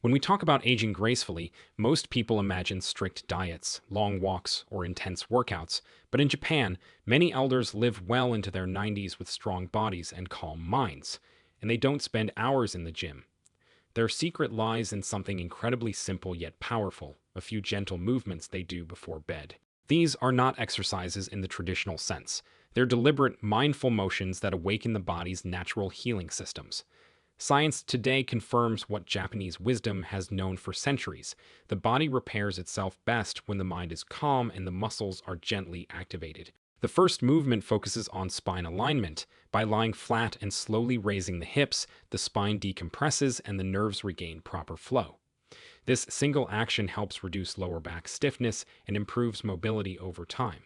When we talk about aging gracefully, most people imagine strict diets, long walks, or intense workouts. But in Japan, many elders live well into their 90s with strong bodies and calm minds, and they don't spend hours in the gym. Their secret lies in something incredibly simple yet powerful: a few gentle movements they do before bed. These are not exercises in the traditional sense. They're deliberate, mindful motions that awaken the body's natural healing systems. Science today confirms what Japanese wisdom has known for centuries. The body repairs itself best when the mind is calm and the muscles are gently activated. The first movement focuses on spine alignment. By lying flat and slowly raising the hips, the spine decompresses and the nerves regain proper flow. This single action helps reduce lower back stiffness and improves mobility over time.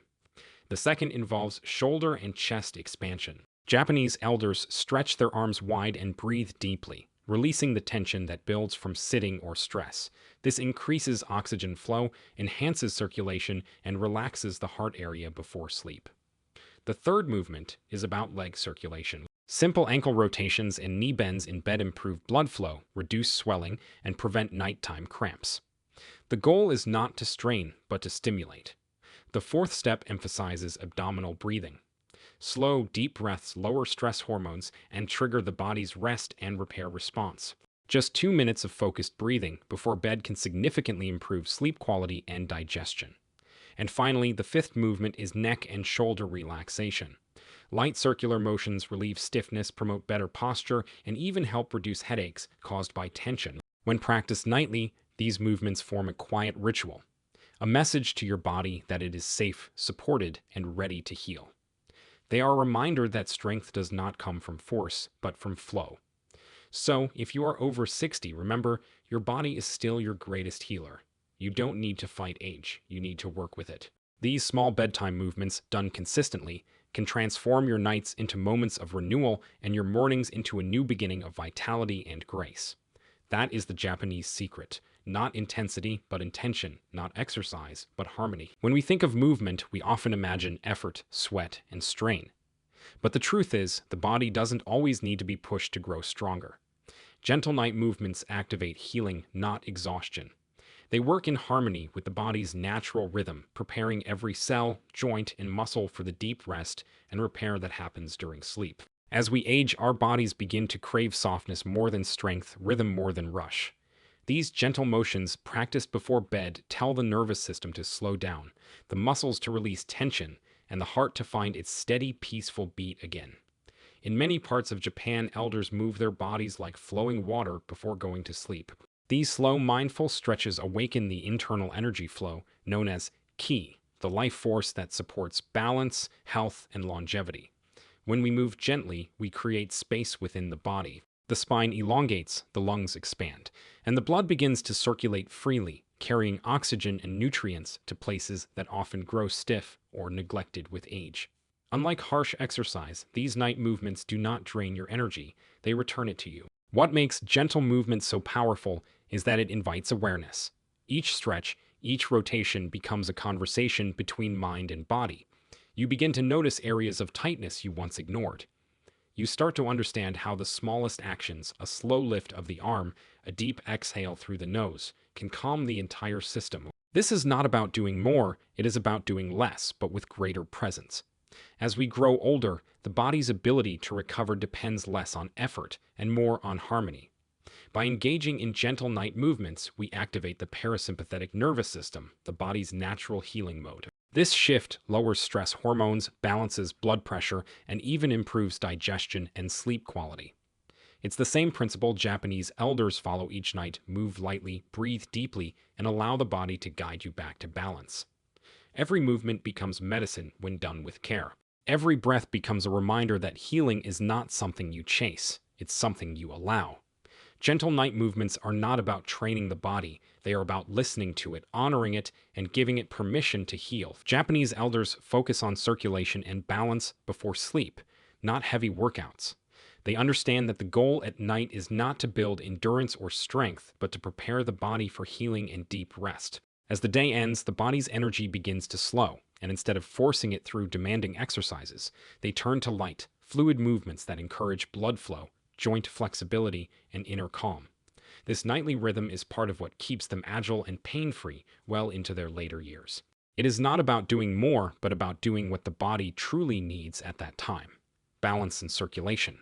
The second involves shoulder and chest expansion. Japanese elders stretch their arms wide and breathe deeply, releasing the tension that builds from sitting or stress. This increases oxygen flow, enhances circulation, and relaxes the heart area before sleep. The third movement is about leg circulation. Simple ankle rotations and knee bends in bed improve blood flow, reduce swelling, and prevent nighttime cramps. The goal is not to strain, but to stimulate. The fourth step emphasizes abdominal breathing. Slow, deep breaths lower stress hormones and trigger the body's rest and repair response. Just 2 minutes of focused breathing before bed can significantly improve sleep quality and digestion. And finally, the fifth movement is neck and shoulder relaxation. Light circular motions relieve stiffness, promote better posture, and even help reduce headaches caused by tension. When practiced nightly, these movements form a quiet ritual, a message to your body that it is safe, supported, and ready to heal. They are a reminder that strength does not come from force, but from flow. So, if you are over 60, remember, your body is still your greatest healer. You don't need to fight age, you need to work with it. These small bedtime movements, done consistently, can transform your nights into moments of renewal and your mornings into a new beginning of vitality and grace. That is the Japanese secret. Not intensity, but intention. Not exercise, but harmony. When we think of movement, we often imagine effort, sweat, and strain. But the truth is, the body doesn't always need to be pushed to grow stronger. Gentle night movements activate healing, not exhaustion. They work in harmony with the body's natural rhythm, preparing every cell, joint, and muscle for the deep rest and repair that happens during sleep. As we age, our bodies begin to crave softness more than strength, rhythm more than rush. These gentle motions, practiced before bed, tell the nervous system to slow down, the muscles to release tension, and the heart to find its steady, peaceful beat again. In many parts of Japan, elders move their bodies like flowing water before going to sleep. These slow, mindful stretches awaken the internal energy flow, known as ki, the life force that supports balance, health, and longevity. When we move gently, we create space within the body. The spine elongates, the lungs expand, and the blood begins to circulate freely, carrying oxygen and nutrients to places that often grow stiff or neglected with age. Unlike harsh exercise, these night movements do not drain your energy, they return it to you. What makes gentle movement so powerful is that it invites awareness. Each stretch, each rotation becomes a conversation between mind and body. You begin to notice areas of tightness you once ignored. You start to understand how the smallest actions, a slow lift of the arm, a deep exhale through the nose, can calm the entire system. This is not about doing more, it is about doing less, but with greater presence. As we grow older, the body's ability to recover depends less on effort and more on harmony. By engaging in gentle night movements, we activate the parasympathetic nervous system, the body's natural healing mode. This shift lowers stress hormones, balances blood pressure, and even improves digestion and sleep quality. It's the same principle Japanese elders follow each night: move lightly, breathe deeply, and allow the body to guide you back to balance. Every movement becomes medicine when done with care. Every breath becomes a reminder that healing is not something you chase, it's something you allow. Gentle night movements are not about training the body, they are about listening to it, honoring it, and giving it permission to heal. Japanese elders focus on circulation and balance before sleep, not heavy workouts. They understand that the goal at night is not to build endurance or strength, but to prepare the body for healing and deep rest. As the day ends, the body's energy begins to slow, and instead of forcing it through demanding exercises, they turn to light, fluid movements that encourage blood flow, joint flexibility, and inner calm. This nightly rhythm is part of what keeps them agile and pain-free well into their later years. It is not about doing more, but about doing what the body truly needs at that time. Balance and circulation.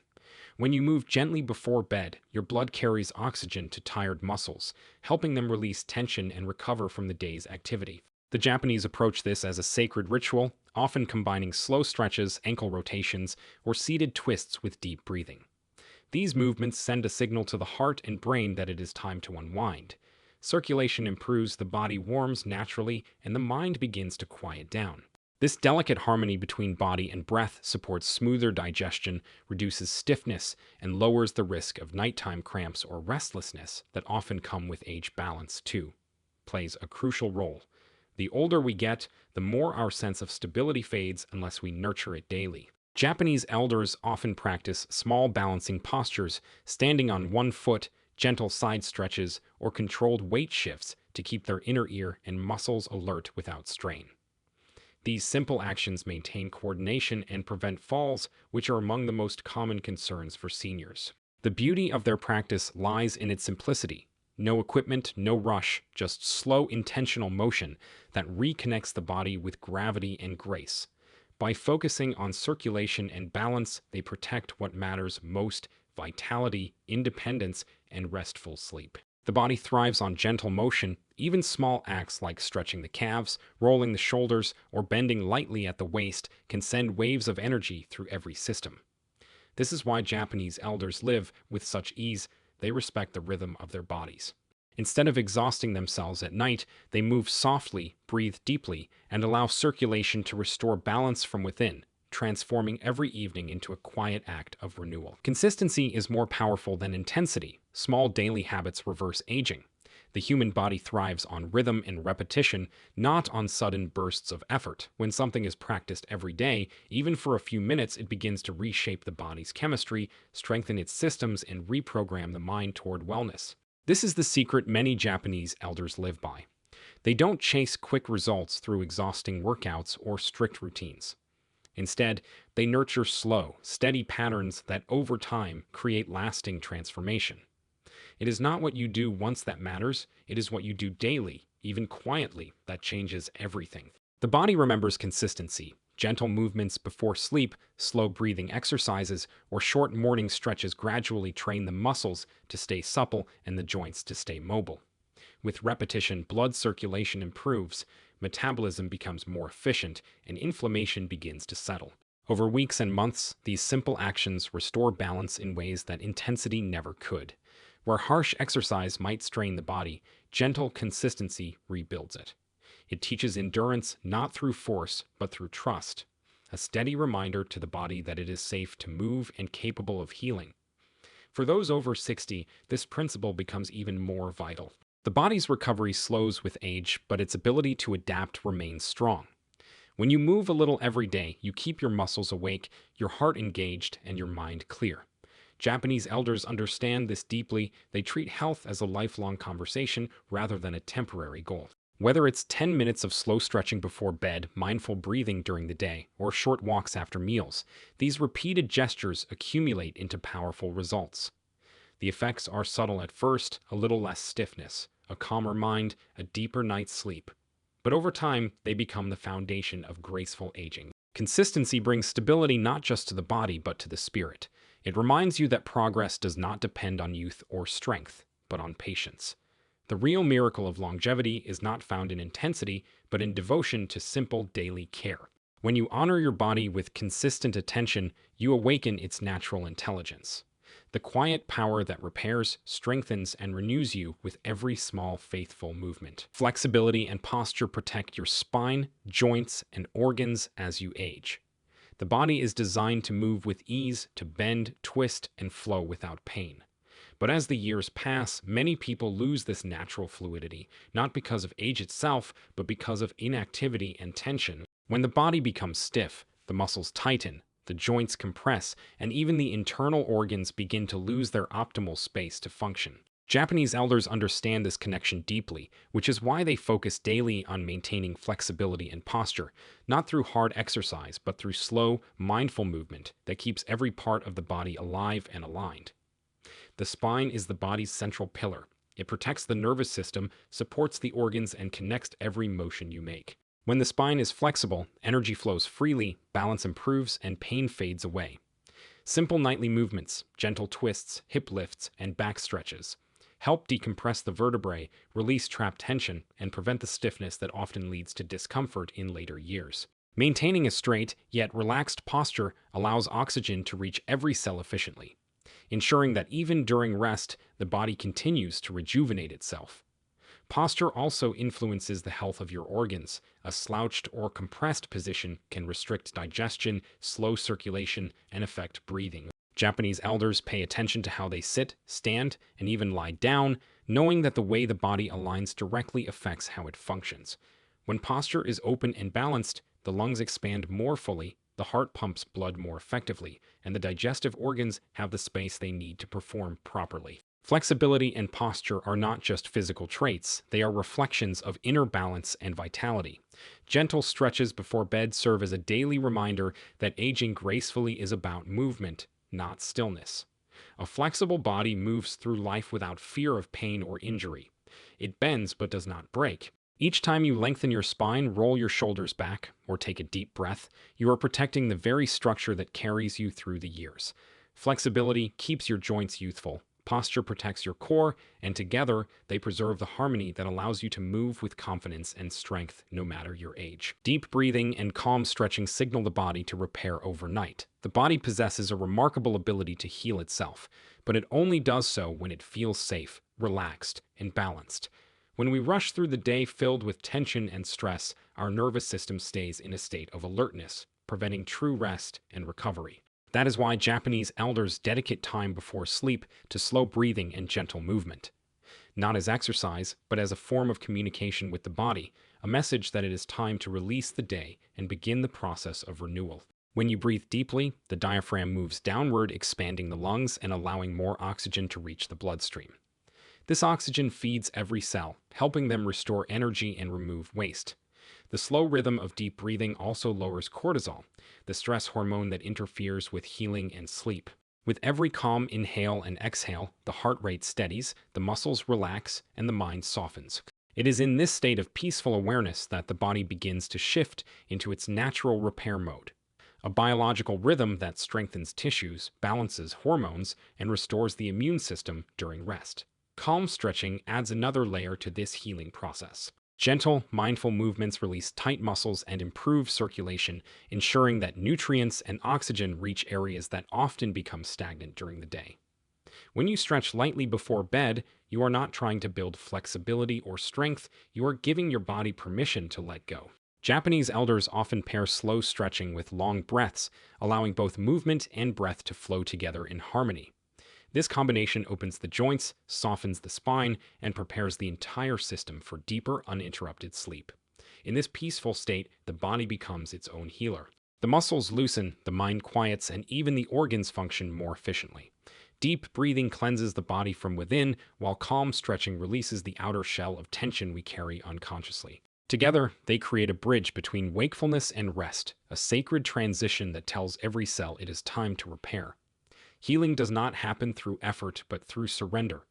When you move gently before bed, your blood carries oxygen to tired muscles, helping them release tension and recover from the day's activity. The Japanese approach this as a sacred ritual, often combining slow stretches, ankle rotations, or seated twists with deep breathing. These movements send a signal to the heart and brain that it is time to unwind. Circulation improves, the body warms naturally, and the mind begins to quiet down. This delicate harmony between body and breath supports smoother digestion, reduces stiffness, and lowers the risk of nighttime cramps or restlessness that often come with age. Balance, too, plays a crucial role. The older we get, the more our sense of stability fades unless we nurture it daily. Japanese elders often practice small balancing postures, standing on one foot, gentle side stretches, or controlled weight shifts to keep their inner ear and muscles alert without strain. These simple actions maintain coordination and prevent falls, which are among the most common concerns for seniors. The beauty of their practice lies in its simplicity. No equipment, no rush, just slow, intentional motion that reconnects the body with gravity and grace. By focusing on circulation and balance, they protect what matters most: vitality, independence, and restful sleep. The body thrives on gentle motion. Even small acts like stretching the calves, rolling the shoulders, or bending lightly at the waist can send waves of energy through every system. This is why Japanese elders live with such ease. They respect the rhythm of their bodies. Instead of exhausting themselves at night, they move softly, breathe deeply, and allow circulation to restore balance from within, transforming every evening into a quiet act of renewal. Consistency is more powerful than intensity. Small daily habits reverse aging. The human body thrives on rhythm and repetition, not on sudden bursts of effort. When something is practiced every day, even for a few minutes, it begins to reshape the body's chemistry, strengthen its systems, and reprogram the mind toward wellness. This is the secret many Japanese elders live by. They don't chase quick results through exhausting workouts or strict routines. Instead, they nurture slow, steady patterns that over time create lasting transformation. It is not what you do once that matters, it is what you do daily, even quietly, that changes everything. The body remembers consistency. Gentle movements before sleep, slow breathing exercises, or short morning stretches gradually train the muscles to stay supple and the joints to stay mobile. With repetition, blood circulation improves, metabolism becomes more efficient, and inflammation begins to settle. Over weeks and months, these simple actions restore balance in ways that intensity never could. Where harsh exercise might strain the body, gentle consistency rebuilds it. It teaches endurance not through force, but through trust, a steady reminder to the body that it is safe to move and capable of healing. For those over 60, this principle becomes even more vital. The body's recovery slows with age, but its ability to adapt remains strong. When you move a little every day, you keep your muscles awake, your heart engaged, and your mind clear. Japanese elders understand this deeply. They treat health as a lifelong conversation rather than a temporary goal. Whether it's 10 minutes of slow stretching before bed, mindful breathing during the day, or short walks after meals, these repeated gestures accumulate into powerful results. The effects are subtle at first: a little less stiffness, a calmer mind, a deeper night's sleep. But over time, they become the foundation of graceful aging. Consistency brings stability not just to the body, but to the spirit. It reminds you that progress does not depend on youth or strength, but on patience. The real miracle of longevity is not found in intensity, but in devotion to simple daily care. When you honor your body with consistent attention, you awaken its natural intelligence. The quiet power that repairs, strengthens, and renews you with every small, faithful movement. Flexibility and posture protect your spine, joints, and organs as you age. The body is designed to move with ease, to bend, twist, and flow without pain. But as the years pass, many people lose this natural fluidity, not because of age itself, but because of inactivity and tension. When the body becomes stiff, the muscles tighten, the joints compress, and even the internal organs begin to lose their optimal space to function. Japanese elders understand this connection deeply, which is why they focus daily on maintaining flexibility and posture, not through hard exercise, but through slow, mindful movement that keeps every part of the body alive and aligned. The spine is the body's central pillar. It protects the nervous system, supports the organs, and connects every motion you make. When the spine is flexible, energy flows freely, balance improves, and pain fades away. Simple nightly movements, gentle twists, hip lifts, and back stretches help decompress the vertebrae, release trapped tension, and prevent the stiffness that often leads to discomfort in later years. Maintaining a straight, yet relaxed posture allows oxygen to reach every cell efficiently, ensuring that even during rest, the body continues to rejuvenate itself. Posture also influences the health of your organs. A slouched or compressed position can restrict digestion, slow circulation, and affect breathing. Japanese elders pay attention to how they sit, stand, and even lie down, knowing that the way the body aligns directly affects how it functions. When posture is open and balanced, the lungs expand more fully, the heart pumps blood more effectively, and the digestive organs have the space they need to perform properly. Flexibility and posture are not just physical traits, they are reflections of inner balance and vitality. Gentle stretches before bed serve as a daily reminder that aging gracefully is about movement, not stillness. A flexible body moves through life without fear of pain or injury. It bends but does not break. Each time you lengthen your spine, roll your shoulders back, or take a deep breath, you are protecting the very structure that carries you through the years. Flexibility keeps your joints youthful. Posture protects your core, and together, they preserve the harmony that allows you to move with confidence and strength no matter your age. Deep breathing and calm stretching signal the body to repair overnight. The body possesses a remarkable ability to heal itself, but it only does so when it feels safe, relaxed, and balanced. When we rush through the day filled with tension and stress, our nervous system stays in a state of alertness, preventing true rest and recovery. That is why Japanese elders dedicate time before sleep to slow breathing and gentle movement. Not as exercise, but as a form of communication with the body, a message that it is time to release the day and begin the process of renewal. When you breathe deeply, the diaphragm moves downward, expanding the lungs and allowing more oxygen to reach the bloodstream. This oxygen feeds every cell, helping them restore energy and remove waste. The slow rhythm of deep breathing also lowers cortisol, the stress hormone that interferes with healing and sleep. With every calm inhale and exhale, the heart rate steadies, the muscles relax, and the mind softens. It is in this state of peaceful awareness that the body begins to shift into its natural repair mode, a biological rhythm that strengthens tissues, balances hormones, and restores the immune system during rest. Calm stretching adds another layer to this healing process. Gentle, mindful movements release tight muscles and improve circulation, ensuring that nutrients and oxygen reach areas that often become stagnant during the day. When you stretch lightly before bed, you are not trying to build flexibility or strength, you are giving your body permission to let go. Japanese elders often pair slow stretching with long breaths, allowing both movement and breath to flow together in harmony. This combination opens the joints, softens the spine, and prepares the entire system for deeper, uninterrupted sleep. In this peaceful state, the body becomes its own healer. The muscles loosen, the mind quiets, and even the organs function more efficiently. Deep breathing cleanses the body from within, while calm stretching releases the outer shell of tension we carry unconsciously. Together, they create a bridge between wakefulness and rest, a sacred transition that tells every cell it is time to repair. Healing does not happen through effort, but through surrender.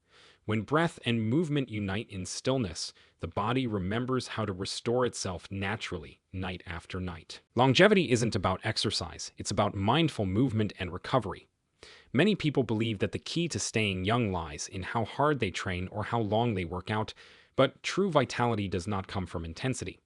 When breath and movement unite in stillness, the body remembers how to restore itself naturally, night after night. Longevity isn't about exercise, it's about mindful movement and recovery. Many people believe that the key to staying young lies in how hard they train or how long they work out, but true vitality does not come from intensity.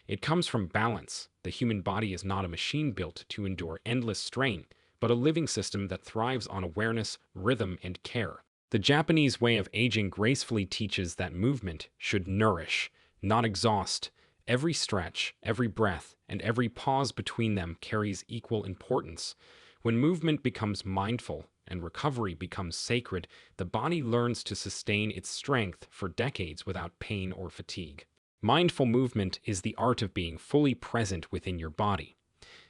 It comes from balance. The human body is not a machine built to endure endless strain, but a living system that thrives on awareness, rhythm, and care. The Japanese way of aging gracefully teaches that movement should nourish, not exhaust. Every stretch, every breath, and every pause between them carries equal importance. When movement becomes mindful and recovery becomes sacred, the body learns to sustain its strength for decades without pain or fatigue. Mindful movement is the art of being fully present within your body.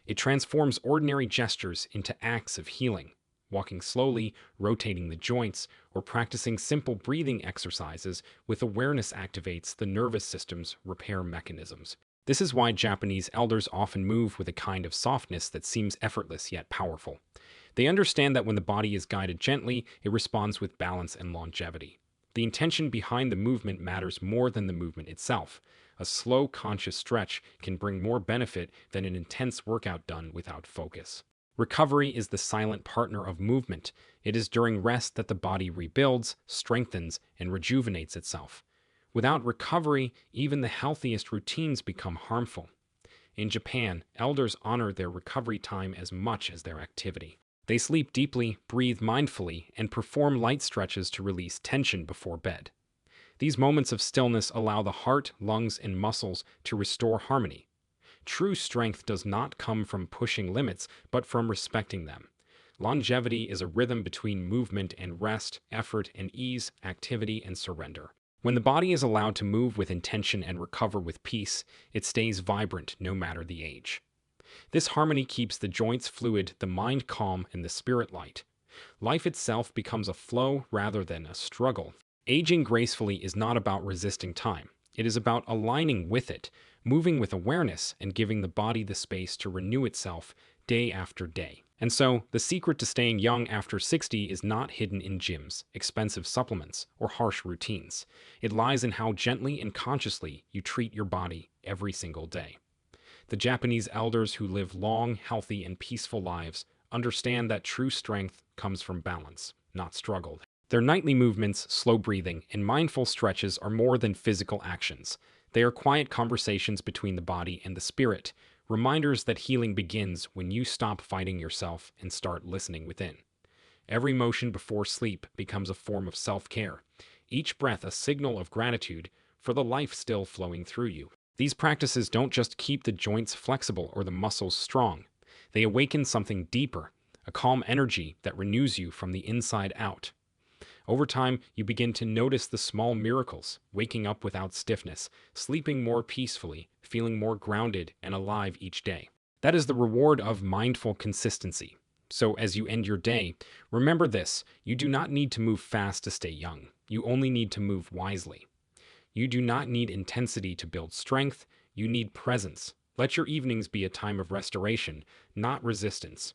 It transforms ordinary gestures into acts of healing. Walking slowly, rotating the joints, or practicing simple breathing exercises with awareness activates the nervous system's repair mechanisms. This is why Japanese elders often move with a kind of softness that seems effortless yet powerful. They understand that when the body is guided gently, it responds with balance and longevity. The intention behind the movement matters more than the movement itself. A slow, conscious stretch can bring more benefit than an intense workout done without focus. Recovery is the silent partner of movement. It is during rest that the body rebuilds, strengthens, and rejuvenates itself. Without recovery, even the healthiest routines become harmful. In Japan, elders honor their recovery time as much as their activity. They sleep deeply, breathe mindfully, and perform light stretches to release tension before bed. These moments of stillness allow the heart, lungs, and muscles to restore harmony. True strength does not come from pushing limits, but from respecting them. Longevity is a rhythm between movement and rest, effort and ease, activity and surrender. When the body is allowed to move with intention and recover with peace, it stays vibrant no matter the age. This harmony keeps the joints fluid, the mind calm, and the spirit light. Life itself becomes a flow rather than a struggle. Aging gracefully is not about resisting time. It is about aligning with it, moving with awareness, and giving the body the space to renew itself day after day. And so, the secret to staying young after 60 is not hidden in gyms, expensive supplements, or harsh routines. It lies in how gently and consciously you treat your body every single day. The Japanese elders who live long, healthy, and peaceful lives understand that true strength comes from balance, not struggle. Their nightly movements, slow breathing, and mindful stretches are more than physical actions. They are quiet conversations between the body and the spirit, reminders that healing begins when you stop fighting yourself and start listening within. Every motion before sleep becomes a form of self-care, each breath a signal of gratitude for the life still flowing through you. These practices don't just keep the joints flexible or the muscles strong. They awaken something deeper, a calm energy that renews you from the inside out. Over time, you begin to notice the small miracles, waking up without stiffness, sleeping more peacefully, feeling more grounded and alive each day. That is the reward of mindful consistency. So as you end your day, remember this: you do not need to move fast to stay young. You only need to move wisely. You do not need intensity to build strength. You need presence. Let your evenings be a time of restoration, not resistance.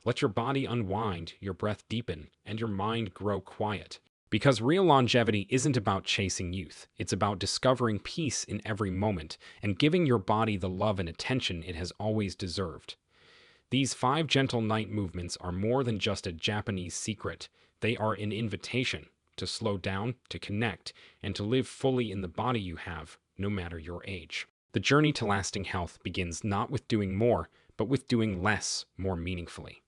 Let your body unwind, your breath deepen, and your mind grow quiet. Because real longevity isn't about chasing youth. It's about discovering peace in every moment and giving your body the love and attention it has always deserved. These 5 gentle night movements are more than just a Japanese secret. They are an invitation to slow down, to connect, and to live fully in the body you have, no matter your age. The journey to lasting health begins not with doing more, but with doing less more meaningfully.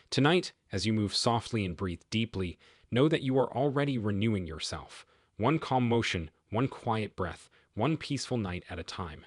Tonight, as you move softly and breathe deeply, know that you are already renewing yourself. One calm motion, one quiet breath, one peaceful night at a time.